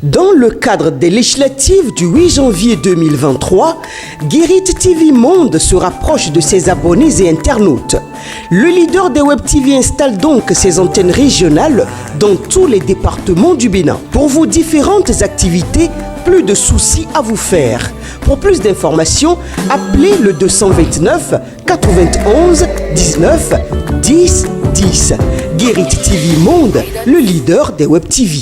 Dans le cadre des législatives du 8 janvier 2023, Guérit TV Monde se rapproche de ses abonnés et internautes. Le leader des Web TV installe donc ses antennes régionales dans tous les départements du Bénin. Pour vos différentes activités, plus de soucis à vous faire. Pour plus d'informations, appelez le 229 91 19 10 10. Guérit TV Monde, le leader des Web TV.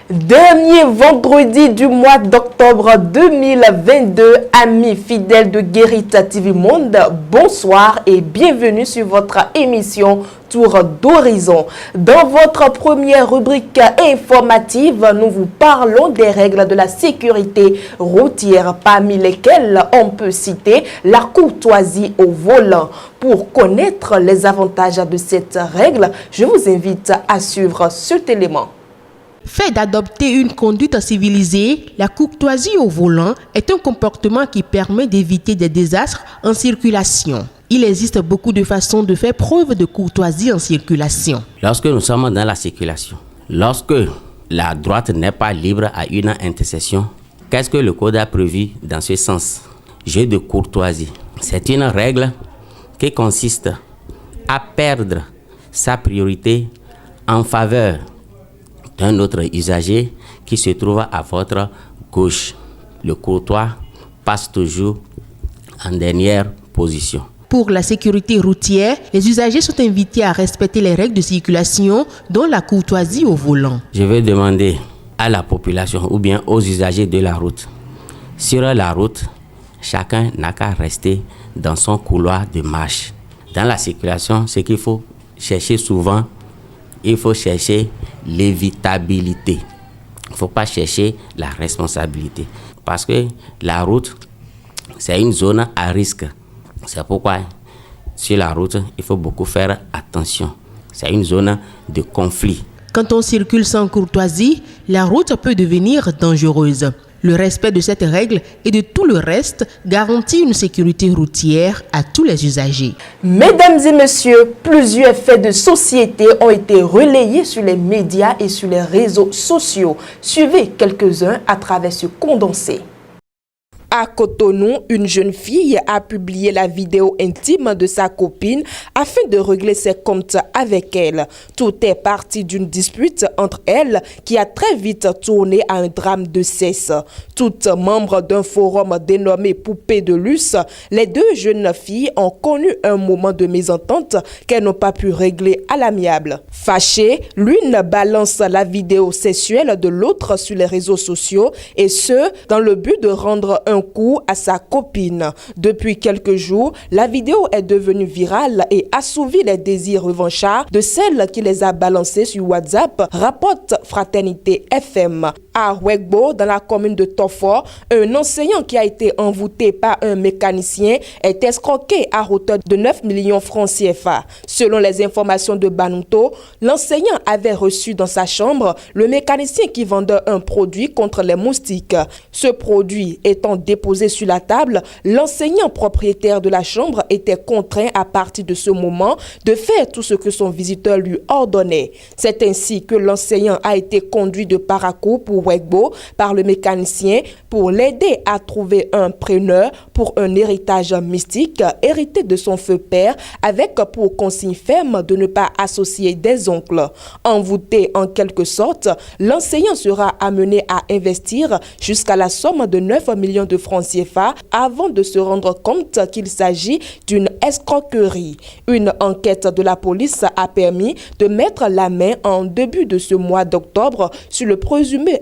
Dernier vendredi du mois d'octobre 2022, amis fidèles de Guérit TV Monde, bonsoir et bienvenue sur votre émission Tour d'Horizon. Dans votre première rubrique informative, nous vous parlons des règles de la sécurité routière, parmi lesquelles on peut citer la courtoisie au volant. Pour connaître les avantages de cette règle, je vous invite à suivre cet élément. Fait d'adopter une conduite civilisée, la courtoisie au volant est un comportement qui permet d'éviter des désastres en circulation. Il existe beaucoup de façons de faire preuve de courtoisie en circulation. Lorsque nous sommes dans la circulation, lorsque la droite n'est pas libre à une intersection, qu'est-ce que le code a prévu dans ce sens? Jeu de courtoisie. C'est une règle qui consiste à perdre sa priorité en faveur d'un autre usager qui se trouve à votre gauche. Le courtois passe toujours en dernière position. Pour la sécurité routière, les usagers sont invités à respecter les règles de circulation, dont la courtoisie au volant. Je vais demander à la population ou bien aux usagers de la route. Sur la route, chacun n'a qu'à rester dans son couloir de marche. Dans la circulation, ce qu'il faut chercher souvent, il faut chercher l'évitabilité. Il ne faut pas chercher la responsabilité. Parce que la route, c'est une zone à risque. C'est pourquoi sur la route, il faut beaucoup faire attention. C'est une zone de conflit. Quand on circule sans courtoisie, la route peut devenir dangereuse. Le respect de cette règle et de tout le reste garantit une sécurité routière à tous les usagers. Mesdames et messieurs, plusieurs faits de société ont été relayés sur les médias et sur les réseaux sociaux. Suivez quelques-uns à travers ce condensé. À Cotonou, une jeune fille a publié la vidéo intime de sa copine afin de régler ses comptes avec elle. Tout est parti d'une dispute entre elles qui a très vite tourné à un drame de sexe. Toutes membres d'un forum dénommé Poupée de Luce, les deux jeunes filles ont connu un moment de mésentente qu'elles n'ont pas pu régler à l'amiable. Fâchées, l'une balance la vidéo sexuelle de l'autre sur les réseaux sociaux et ce, dans le but de rendre un coup à sa copine. Depuis quelques jours, la vidéo est devenue virale et assouvit les désirs revanchards de celle qui les a balancés sur WhatsApp, rapporte Fraternité FM. À Wegbo, dans la commune de Tofor, un enseignant qui a été envoûté par un mécanicien est escroqué à hauteur de 9 millions francs CFA. Selon les informations de Banuto, l'enseignant avait reçu dans sa chambre le mécanicien qui vendait un produit contre les moustiques. Ce produit étant déposé sur la table, l'enseignant propriétaire de la chambre était contraint à partir de ce moment de faire tout ce que son visiteur lui ordonnait. C'est ainsi que l'enseignant a été conduit de Parakou pour Wegbo par le mécanicien pour l'aider à trouver un preneur pour un héritage mystique hérité de son feu père avec pour consigne ferme de ne pas associer des oncles. Envoûté en quelque sorte, l'enseignant sera amené à investir jusqu'à la somme de 9 millions de francs CFA avant de se rendre compte qu'il s'agit d'une escroquerie. Une enquête de la police a permis de mettre la main en début de ce mois d'octobre sur le présumé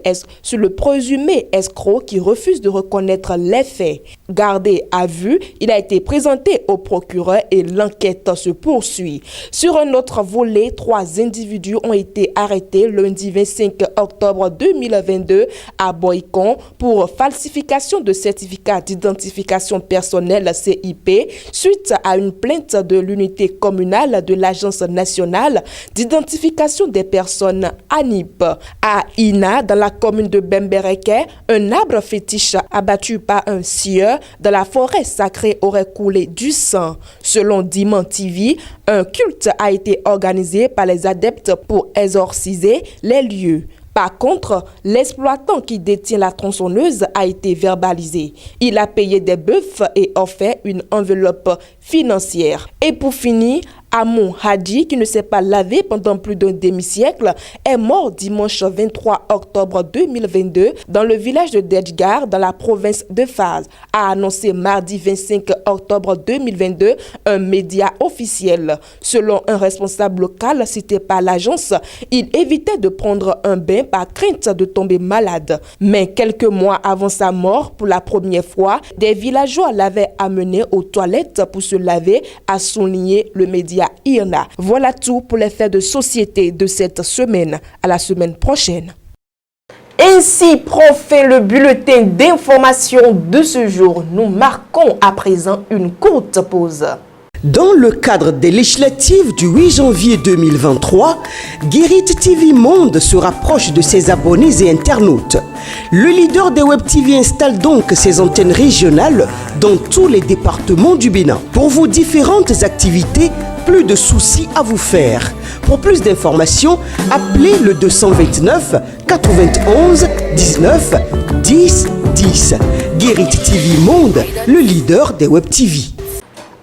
escroc qui refuse de reconnaître les faits. Gardé à vue, il a été présenté au procureur et l'enquête se poursuit. Sur un autre volet, 3 individus ont été arrêtés lundi 25 octobre 2022 à Boycon pour falsification de certificat d'identification personnelle CIP suite à une plainte de l'unité communale de l'Agence nationale d'identification des personnes ANIP. À Ina, dans la commune de Bembereke, un arbre fétiche abattu par un sieur dans la forêt sacrée aurait coulé du sang. Selon Diman TV, un culte a été organisé par les adeptes pour exorciser les lieux. Par contre, l'exploitant qui détient la tronçonneuse a été verbalisé. Il a payé des bœufs et offert une enveloppe financière. Et pour finir, Amon Hadji, qui ne s'est pas lavé pendant plus d'un demi-siècle, est mort dimanche 23 octobre 2022 dans le village de Dedgar, dans la province de Fars, a annoncé mardi 25 octobre 2022 un média officiel. Selon un responsable local cité par l'agence, il évitait de prendre un bain par crainte de tomber malade. Mais quelques mois avant sa mort, pour la première fois, des villageois l'avaient amené aux toilettes pour se laver, a souligné le média IRNA. Voilà tout pour les faits de société de cette semaine. À la semaine prochaine. Ainsi prend fin le bulletin d'information de ce jour. Nous marquons à présent une courte pause. Dans le cadre des législatives du 8 janvier 2023, Guérit TV Monde se rapproche de ses abonnés et internautes. Le leader des Web TV installe donc ses antennes régionales dans tous les départements du Bénin. Pour vos différentes activités, plus de soucis à vous faire. Pour plus d'informations, appelez le 229 91 19 10 10. Guérit TV Monde, le leader des Web TV.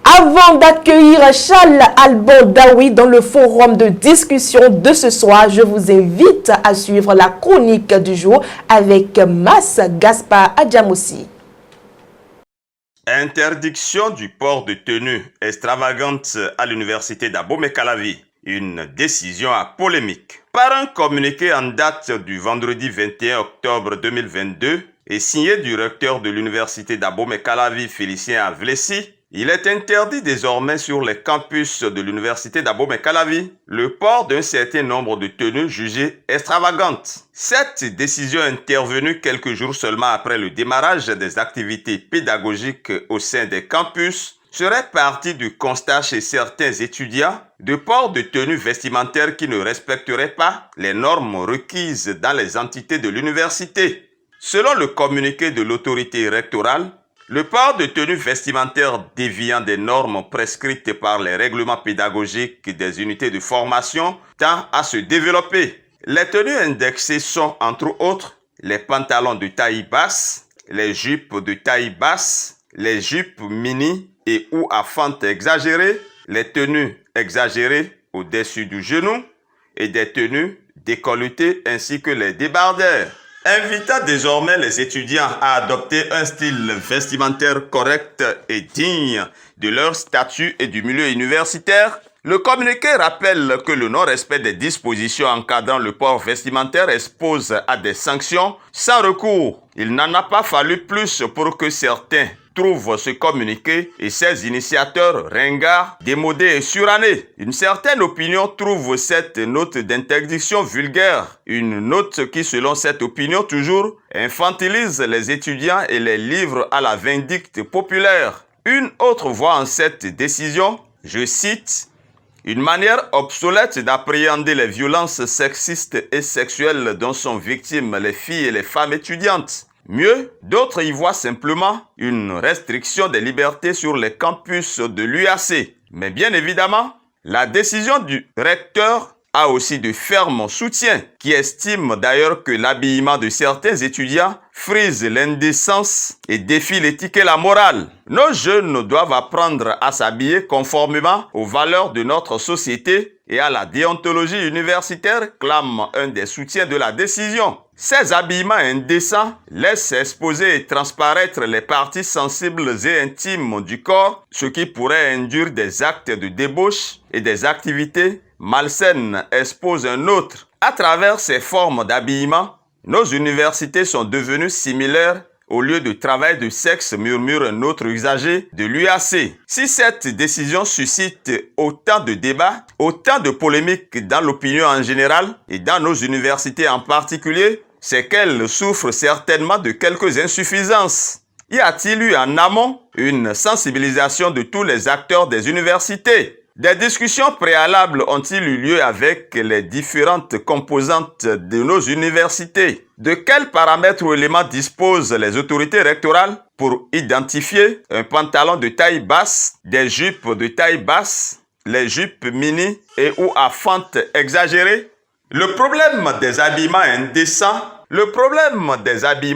Avant d'accueillir Charles Alban Daoui dans le forum de discussion de ce soir, je vous invite à suivre la chronique du jour avec Mas Gaspard Adjamossi. Interdiction du port de tenue extravagante à l'université d'Abomey-Calavi. Une décision à polémique. Par un communiqué en date du vendredi 21 octobre 2022 et signé du recteur de l'université d'Abomey-Calavi, Félicien Avlessi, il est interdit désormais sur les campus de l'université d'Abomey-Calavi le port d'un certain nombre de tenues jugées extravagantes. Cette décision intervenue quelques jours seulement après le démarrage des activités pédagogiques au sein des campus serait partie du constat chez certains étudiants de port de tenues vestimentaires qui ne respecteraient pas les normes requises dans les entités de l'université. Selon le communiqué de l'autorité rectorale, le port de tenues vestimentaires déviant des normes prescrites par les règlements pédagogiques des unités de formation tend à se développer. Les tenues indexées sont, entre autres, les pantalons de taille basse, les jupes de taille basse, les jupes mini et ou à fente exagérée, les tenues exagérées au-dessus du genou et des tenues décolletées ainsi que les débardeurs. Invitant désormais les étudiants à adopter un style vestimentaire correct et digne de leur statut et du milieu universitaire, le communiqué rappelle que le non-respect des dispositions encadrant le port vestimentaire expose à des sanctions sans recours. Il n'en a pas fallu plus pour que certains trouvent ce communiqué et ses initiateurs ringards, démodés et surannés. Une certaine opinion trouve cette note d'interdiction vulgaire. Une note qui, selon cette opinion toujours, infantilise les étudiants et les livre à la vindicte populaire. Une autre voit en cette décision, je cite, une manière obsolète d'appréhender les violences sexistes et sexuelles dont sont victimes les filles et les femmes étudiantes. Mieux, d'autres y voient simplement une restriction des libertés sur les campus de l'UAC. Mais bien évidemment, la décision du recteur a aussi de fermes soutiens, qui estiment d'ailleurs que l'habillement de certains étudiants frise l'indécence et défie l'éthique et la morale. Nos jeunes doivent apprendre à s'habiller conformément aux valeurs de notre société et à la déontologie universitaire, clame un des soutiens de la décision. Ces habillements indécents laissent exposer et transparaître les parties sensibles et intimes du corps, ce qui pourrait induire des actes de débauche et des activités malsaines, expose un autre. À travers ces formes d'habillement, nos universités sont devenues similaires au lieu de travail de sexe, murmure un autre usager de l'UAC. Si cette décision suscite autant de débats, autant de polémiques dans l'opinion en général et dans nos universités en particulier, c'est qu'elle souffre certainement de quelques insuffisances. Y a-t-il eu en amont une sensibilisation de tous les acteurs des universités? Des discussions préalables ont-ils eu lieu avec les différentes composantes de nos universités? De quels paramètres ou éléments disposent les autorités rectorales pour identifier un pantalon de taille basse, des jupes de taille basse, les jupes mini et ou à fente exagérée? Le problème des habillements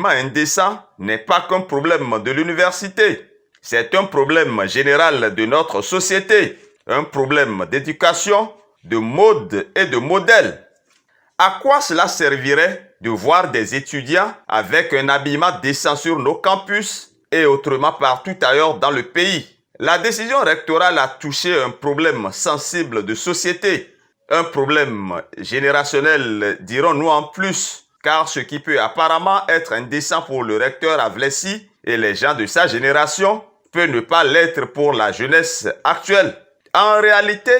indécents n'est pas qu'un problème de l'université. C'est un problème général de notre société. Un problème d'éducation, de mode et de modèle. À quoi cela servirait de voir des étudiants avec un habillement décent sur nos campus et autrement partout ailleurs dans le pays? La décision rectorale a touché un problème sensible de société, un problème générationnel, dirons-nous en plus, car ce qui peut apparemment être indécent pour le recteur à Vlessy et les gens de sa génération peut ne pas l'être pour la jeunesse actuelle. En réalité,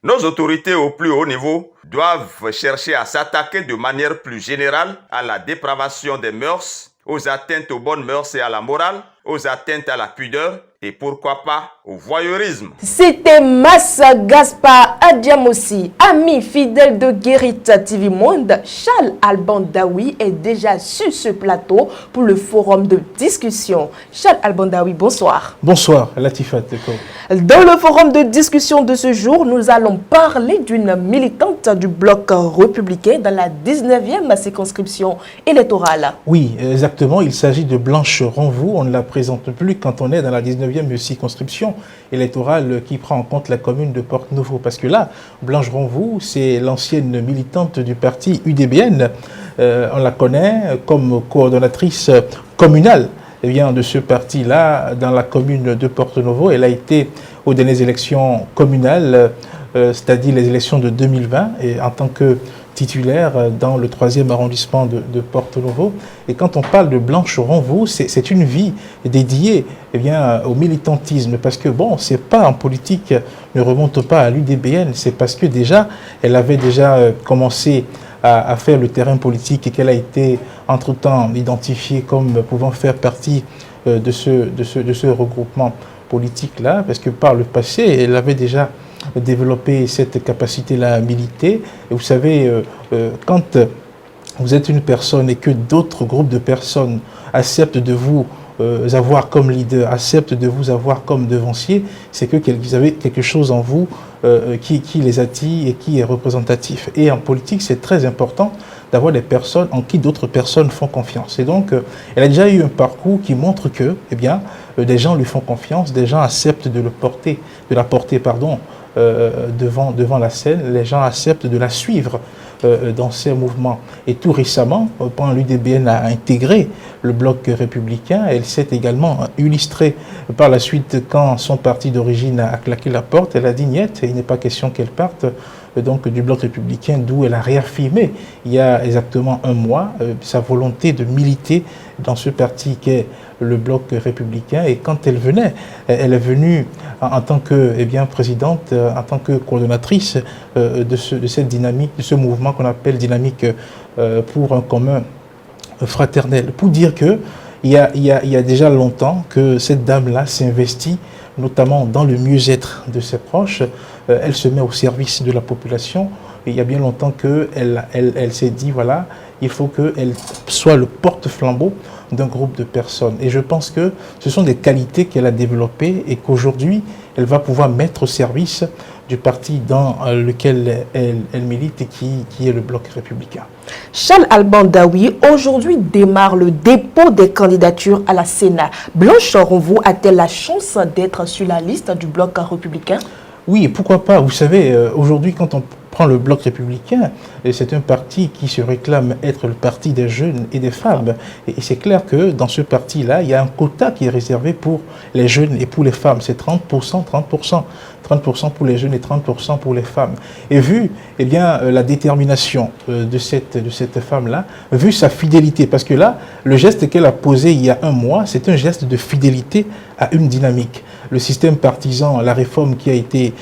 nos autorités au plus haut niveau doivent chercher à s'attaquer de manière plus générale à la dépravation des mœurs, aux atteintes aux bonnes mœurs et à la morale, aux atteintes à la pudeur et pourquoi pas au voyeurisme. C'était Massa Gaspard Adiamossi, ami fidèle de Guérit TV Monde. Charles Alban Daoui est déjà sur ce plateau pour le forum de discussion. Charles Alban Daoui, bonsoir. Bonsoir, Latifa Teko. Dans le forum de discussion de ce jour, nous allons parler d'une militante du bloc républicain dans la 19e circonscription électorale. Oui, exactement. Il s'agit de Blanche Renvoux. On ne la présente plus quand on est dans la 19e circonscription électorale qui prend en compte la commune de Porte-Nouveau. Parce que là, Blanche Renvoux, c'est l'ancienne militante du parti UDBN. On la connaît comme coordonnatrice communale de ce parti-là dans la commune de Porte-Nouveau. Elle a été aux dernières élections communales, c'est-à-dire les élections de 2020, et en tant que titulaire dans le 3e arrondissement de Porte-Nouveau. Et quand on parle de Blanche Renvoux, c'est une vie dédiée au militantisme, parce que bon, c'est pas en politique, ne remonte pas à l'UDBN, c'est parce que déjà, elle avait déjà commencé à faire le terrain politique et qu'elle a été entre-temps identifiée comme pouvant faire partie de ce regroupement politique-là, parce que par le passé, elle avait déjà développer cette capacité-là à militer. Et vous savez, quand vous êtes une personne et que d'autres groupes de personnes acceptent de vous avoir comme leader, acceptent de vous avoir comme devancier, c'est que vous avez quelque chose en vous qui les attire et qui est représentatif. Et en politique, c'est très important d'avoir des personnes en qui d'autres personnes font confiance. Et donc, elle a déjà eu un parcours qui montre que, des gens lui font confiance, des gens acceptent de la porter, devant la scène, les gens acceptent de la suivre dans ses mouvements. Et tout récemment, quand l'UDBN a intégré le bloc républicain, elle s'est également illustrée par la suite quand son parti d'origine a claqué la porte. Elle a dit niet, il n'est pas question qu'elle parte donc du bloc républicain, d'où elle a réaffirmé il y a exactement un mois sa volonté de militer dans ce parti qu'est le bloc républicain. Et quand elle venait, elle est venue en tant que présidente, en tant que coordonnatrice de cette dynamique, de ce mouvement qu'on appelle dynamique pour un commun fraternel. Pour dire que il y a déjà longtemps que cette dame-là s'investit notamment dans le mieux-être de ses proches. Elle se met au service de la population. Et il y a bien longtemps qu'elle s'est dit, voilà, il faut qu'elle soit le porte-flambeau d'un groupe de personnes. Et je pense que ce sont des qualités qu'elle a développées et qu'aujourd'hui, elle va pouvoir mettre au service du parti dans lequel elle milite et qui est le bloc républicain. Charles Alban Daoui, aujourd'hui démarre le dépôt des candidatures à la Sénat. Blanche Renvoux a-t-elle la chance d'être sur la liste du bloc républicain? Oui, pourquoi pas. Vous savez, aujourd'hui, quand on prends le Bloc républicain, c'est un parti qui se réclame être le parti des jeunes et des femmes. Et c'est clair que dans ce parti-là, il y a un quota qui est réservé pour les jeunes et pour les femmes. C'est 30%, 30%. 30% pour les jeunes et 30% pour les femmes. Et vu eh bien, la détermination de cette femme-là, vu sa fidélité, parce que là, le geste qu'elle a posé il y a un mois, c'est un geste de fidélité à une dynamique. Le système partisan, la réforme qui a été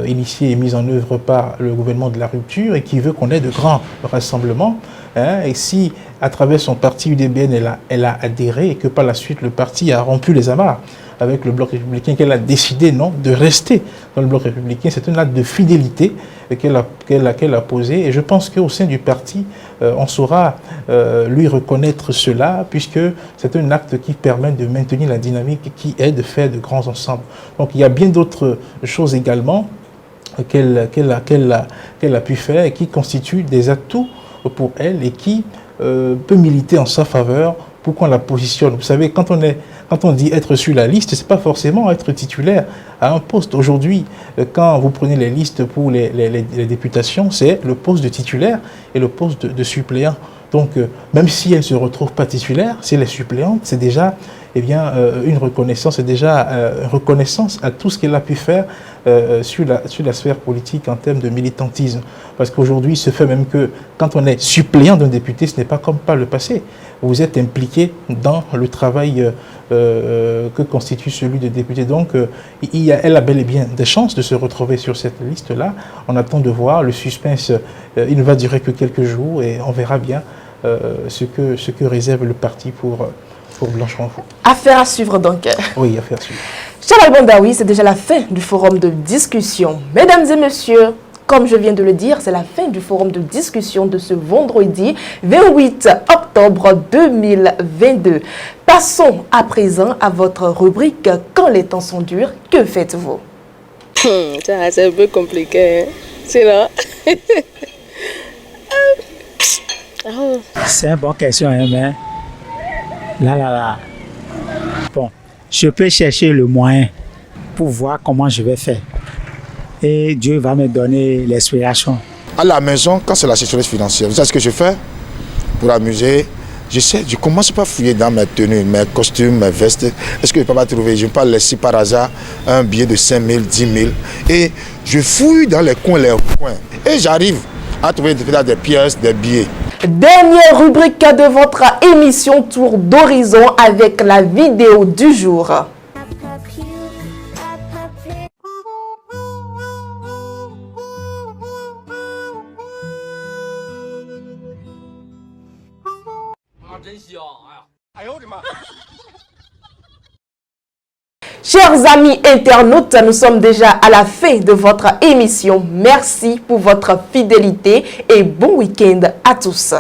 initiée et mise en œuvre par le gouvernement de la rupture et qui veut qu'on ait de grands rassemblements, hein, et si à travers son parti UDBN, elle a adhéré et que par la suite le parti a rompu les amarres avec le Bloc républicain, qu'elle a décidé non de rester dans le Bloc républicain. C'est un acte de fidélité qu'elle a posé. Et je pense qu'au sein du parti, on saura lui reconnaître cela, puisque c'est un acte qui permet de maintenir la dynamique, qui est de faire de grands ensembles. Donc il y a bien d'autres choses également qu'elle a pu faire et qui constituent des atouts pour elle et qui peut militer en sa faveur pour qu'on la positionne. Vous savez, quand on dit être sur la liste, c'est pas forcément être titulaire à un poste. Aujourd'hui, quand vous prenez les listes pour les députations, c'est le poste de titulaire et le poste de suppléant. Donc, même si elle ne se retrouve pas titulaire, si elle est suppléante, c'est déjà une reconnaissance, c'est déjà une reconnaissance à tout ce qu'elle a pu faire sur la sphère politique en termes de militantisme. Parce qu'aujourd'hui, il se fait même que quand on est suppléant d'un député, ce n'est pas comme par le passé. Vous êtes impliqué dans le travail que constitue celui de député. Donc, elle a bel et bien des chances de se retrouver sur cette liste-là. On attend de voir. Le suspense, il ne va durer que quelques jours et on verra bien ce que réserve le parti pour Blanche Renfou. Affaire à suivre donc. Oui, affaire à suivre. Cher Albandaoui, c'est déjà la fin du forum de discussion. Mesdames et messieurs, comme je viens de le dire, c'est la fin du forum de discussion de ce vendredi 28 octobre 2022. Passons à présent à votre rubrique « Quand les temps sont durs, que faites-vous » C'est un peu compliqué, hein? C'est là. C'est une bonne question, hein, mais là. Bon, je peux chercher le moyen pour voir comment je vais faire. Et Dieu va me donner l'inspiration. À la maison, quand c'est la sécheresse financière, vous savez ce que je fais pour amuser? Je commence pas à fouiller dans mes tenues, mes costumes, mes vestes. Est-ce que je ne peux pas trouver? Je ne peux pas laisser par hasard un billet de 5 000, 10 000. Et je fouille dans les coins. Et j'arrive à trouver des pièces, des billets. Dernière rubrique de votre émission Tour d'horizon avec la vidéo du jour. Chers amis internautes, nous sommes déjà à la fin de votre émission. Merci pour votre fidélité et bon week-end à tous.